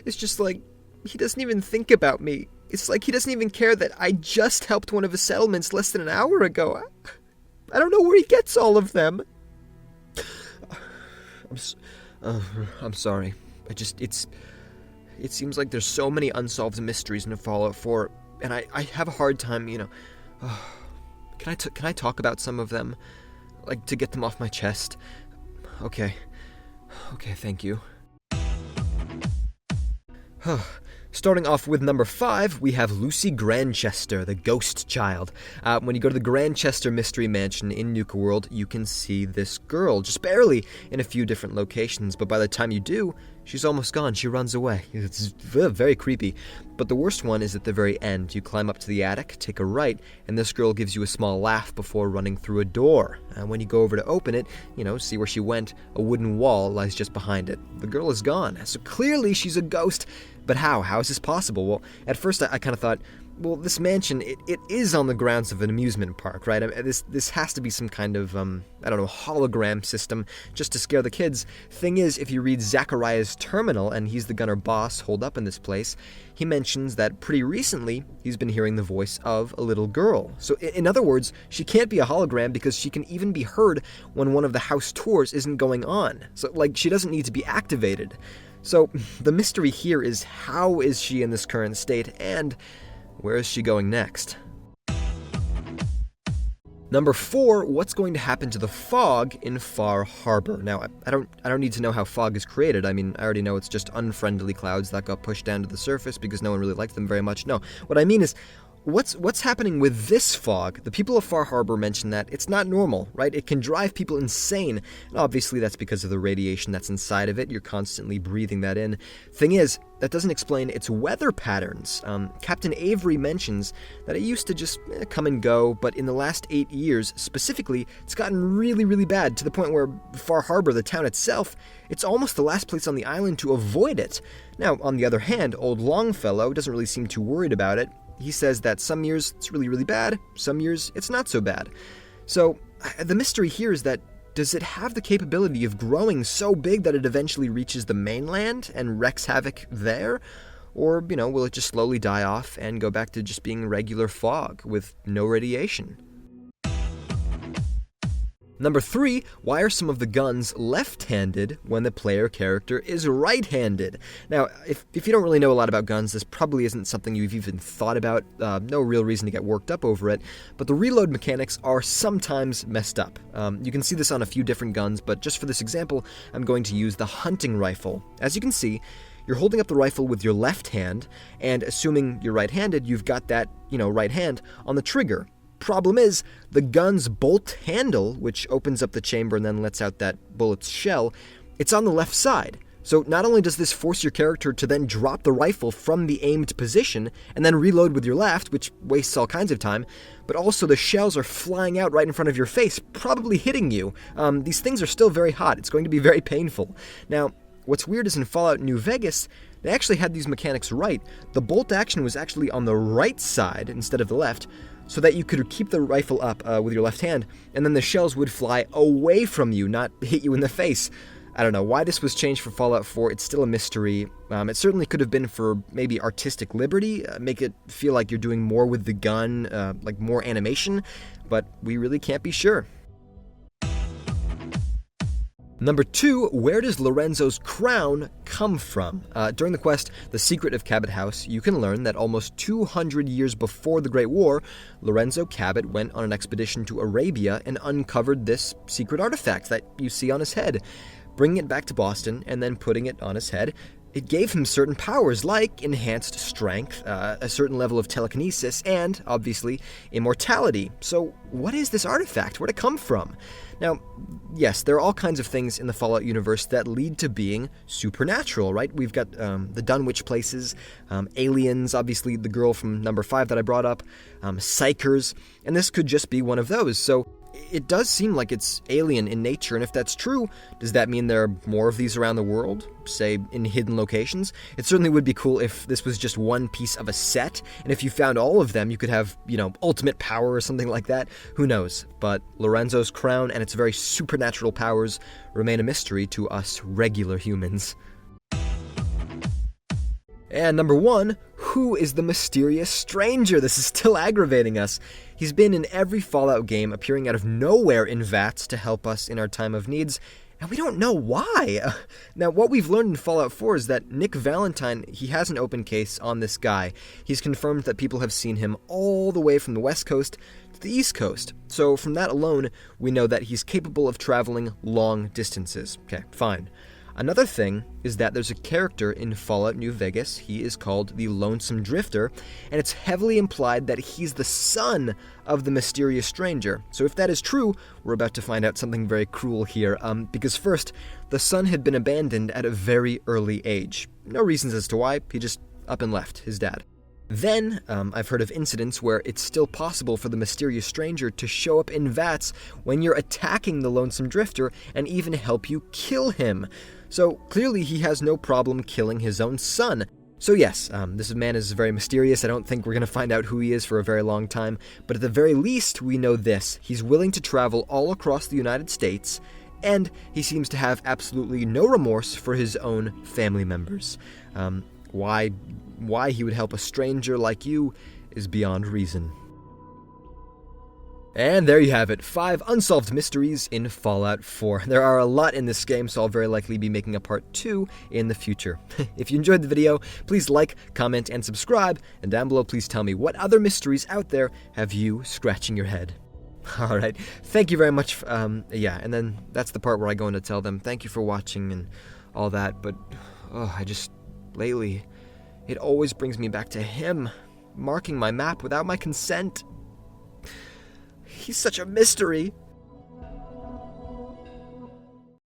It's just like, he doesn't even think about me. It's like he doesn't even care that I just helped one of his settlements less than an hour ago. I don't know where he gets all of them. I'm sorry. It seems like there's so many unsolved mysteries in Fallout 4, and I have a hard time, Can I talk about some of them? Like, to get them off my chest? Okay, thank you. Starting off with number 5, we have Lucy Grantchester, the ghost child. When you go to the Grantchester Mystery Mansion in Nuka World, you can see this girl, just barely, in a few different locations, but by the time you do, she's almost gone. She runs away. It's very creepy. But the worst one is at the very end. You climb up to the attic, take a right, and this girl gives you a small laugh before running through a door. And when you go over to open it, see where she went, a wooden wall lies just behind it. The girl is gone, so clearly she's a ghost. But how? How is this possible? Well, at first I kind of thought, well, this mansion, it is on the grounds of an amusement park, right? This has to be some kind of, hologram system just to scare the kids. Thing is, if you read Zachariah's terminal, and he's the gunner boss holed up in this place, he mentions that pretty recently he's been hearing the voice of a little girl. So in other words, she can't be a hologram because she can even be heard when one of the house tours isn't going on. So, she doesn't need to be activated. So the mystery here is, how is she in this current state, and where is she going next? Number 4, what's going to happen to the fog in Far Harbor? Now, I don't need to know how fog is created. I mean, I already know it's just unfriendly clouds that got pushed down to the surface because no one really liked them very much. No, what I mean is, what's happening with this fog? The people of Far Harbor mention that it's not normal, right? It can drive people insane. And obviously, that's because of the radiation that's inside of it. You're constantly breathing that in. Thing is, that doesn't explain its weather patterns. Captain Avery mentions that it used to just come and go, but in the last 8 years, specifically, it's gotten really, really bad, to the point where Far Harbor, the town itself, it's almost the last place on the island to avoid it. Now, on the other hand, old Longfellow doesn't really seem too worried about it. He says that some years it's really, really bad, some years it's not so bad. So, the mystery here is that, does it have the capability of growing so big that it eventually reaches the mainland and wreaks havoc there? Or, will it just slowly die off and go back to just being regular fog with no radiation? Number 3, why are some of the guns left-handed when the player character is right-handed? Now, if you don't really know a lot about guns, this probably isn't something you've even thought about. No real reason to get worked up over it, but the reload mechanics are sometimes messed up. You can see this on a few different guns, but just for this example, I'm going to use the hunting rifle. As you can see, you're holding up the rifle with your left hand, and assuming you're right-handed, you've got that, right hand on the trigger. Problem is, the gun's bolt handle, which opens up the chamber and then lets out that bullet's shell, it's on the left side. So not only does this force your character to then drop the rifle from the aimed position and then reload with your left, which wastes all kinds of time, but also the shells are flying out right in front of your face, probably hitting you. These things are still very hot. It's going to be very painful. Now, what's weird is in Fallout New Vegas, they actually had these mechanics right. The bolt action was actually on the right side instead of the left, so that you could keep the rifle up with your left hand, and then the shells would fly away from you, not hit you in the face. I don't know why this was changed for Fallout 4. It's still a mystery. It certainly could have been for maybe artistic liberty, make it feel like you're doing more with the gun, like more animation, but we really can't be sure. Number 2, where does Lorenzos Crown come from? During the quest, The Secret of Cabot House, you can learn that almost 200 years before the Great War, Lorenzo Cabot went on an expedition to Arabia and uncovered this secret artifact that you see on his head. Bringing it back to Boston and then putting it on his head, it gave him certain powers like enhanced strength, a certain level of telekinesis, and, obviously, immortality. So what is this artifact? Where'd it come from? Now, yes, there are all kinds of things in the Fallout universe that lead to being supernatural, right? We've got the Dunwich places, aliens, obviously the girl from number 5 that I brought up, psychers, and this could just be one of those. So it does seem like it's alien in nature, and if that's true, does that mean there are more of these around the world, say in hidden locations? It certainly would be cool if this was just one piece of a set, and if you found all of them, you could have, ultimate power or something like that. Who knows? But Lorenzo's Crown and its very supernatural powers remain a mystery to us regular humans. And number 1, who is the mysterious stranger? This is still aggravating us. He's been in every Fallout game, appearing out of nowhere in vats to help us in our time of needs, and we don't know why. Now, what we've learned in Fallout 4 is that Nick Valentine, he has an open case on this guy. He's confirmed that people have seen him all the way from the West Coast to the East Coast. So from that alone, we know that he's capable of traveling long distances. Okay, fine. Another thing is that there's a character in Fallout New Vegas. He is called the Lonesome Drifter, and it's heavily implied that he's the son of the mysterious stranger. So if that is true, we're about to find out something very cruel here, because first, the son had been abandoned at a very early age. No reasons as to why, he just up and left his dad. Then, I've heard of incidents where it's still possible for the mysterious stranger to show up in vats when you're attacking the Lonesome Drifter and even help you kill him. So clearly he has no problem killing his own son. So yes, this man is very mysterious. I don't think we're going to find out who he is for a very long time, but at the very least we know this. He's willing to travel all across the United States, and he seems to have absolutely no remorse for his own family members. Why he would help a stranger like you is beyond reason. And there you have it, 5 unsolved mysteries in Fallout 4. There are a lot in this game, so I'll very likely be making a part 2 in the future. If you enjoyed the video, please like, comment, and subscribe, and down below please tell me what other mysteries out there have you scratching your head. Alright, thank you very much, and then that's the part where I go in to tell them thank you for watching and all that, but, lately, it always brings me back to him, marking my map without my consent. He's such a mystery.